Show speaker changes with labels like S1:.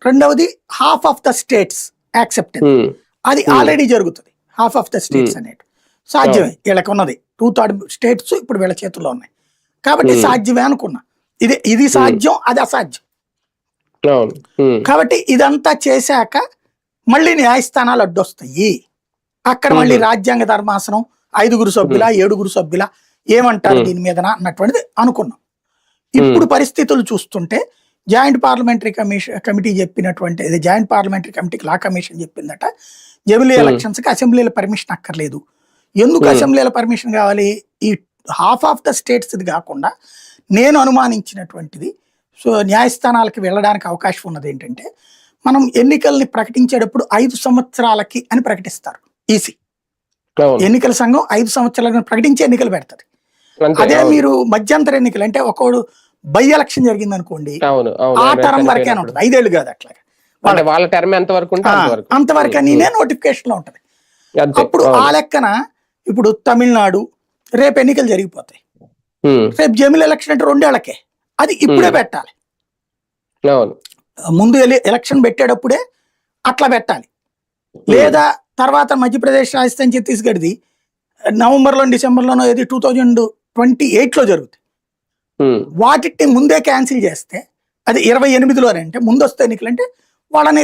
S1: రెండవది half of the states accepted, అది already జరుగుతుంది. హాఫ్ ఆఫ్ ద స్టేట్స్ అనేది సాధ్యమే, వీళ్ళకి ఉన్నది 2/3 స్టేట్స్ ఇప్పుడు వీళ్ళ చేతుల్లో ఉన్నాయి కాబట్టి సాధ్యమే అనుకున్నా. ఇది సాధ్యం, అది అసాధ్యం. కాబట్టి ఇదంతా చేశాక మళ్ళీ న్యాయస్థానాలు అడ్డొస్తాయి. అక్కడ మళ్ళీ రాజ్యాంగ ధర్మాసనం 5 సభ్యుల 7 సభ్యుల ఏమంటారు దీని మీద అన్నటువంటిది అనుకున్నాం. ఇప్పుడు పరిస్థితులు చూస్తుంటే జాయింట్ పార్లమెంటరీ కమిటీ చెప్పినటువంటి, జాయింట్ పార్లమెంటరీ కమిటీకి లా కమిషన్ చెప్పిందట, జమిలీ ఎలక్షన్స్కి అసెంబ్లీల పర్మిషన్ అక్కర్లేదు. ఎందుకు అసెంబ్లీల పర్మిషన్ కావాలి? ఈ హాఫ్ ఆఫ్ ద స్టేట్స్ ఇది కాకుండా నేను అనుమానించినటువంటిది, సో న్యాయస్థానాలకి వెళ్ళడానికి అవకాశం ఉన్నది ఏంటంటే, మనం ఎన్నికల్ని ప్రకటించేటప్పుడు 5 సంవత్సరాలకి అని ప్రకటిస్తారు ఈసీ. ఎన్నికల సంఘం 5 సంవత్సరాలకు ప్రకటించి ఎన్నికలు పెడతారు. అదే మీరు మధ్యంతర ఎన్నికలు అంటే ఒకడు బై ఎలక్షన్ జరిగింది అనుకోండి, ఆ టర్మ్ వరకే ఉంటుంది, 5 ఏళ్ళు కాదు. అట్లాగా
S2: వాళ్ళ టర్మ్
S1: అంతవరకు నేనే నోటిఫికేషన్ లో ఉంటది. అప్పుడు ఆ లెక్కన ఇప్పుడు తమిళనాడు రేపు ఎన్నికలు జరిగిపోతాయి, రేపు జమిలీ ఎలక్షన్ అంటే 2 ఏళ్లకే, అది ఇప్పుడే పెట్టాలి. ముందు ఎలక్షన్ పెట్టేటప్పుడే అట్లా పెట్టాలి. లేదా తర్వాత మధ్యప్రదేశ్, రాజస్థాన్, ఛత్తీస్గఢ్ది నవంబర్లో డిసెంబర్లోనో ఏది 2028లో జరుగుతుంది. వాటిని ముందే క్యాన్సిల్ చేస్తే, అది 28లోనే అంటే ముందు వస్తే ఎన్నికలు అంటే వాళ్ళని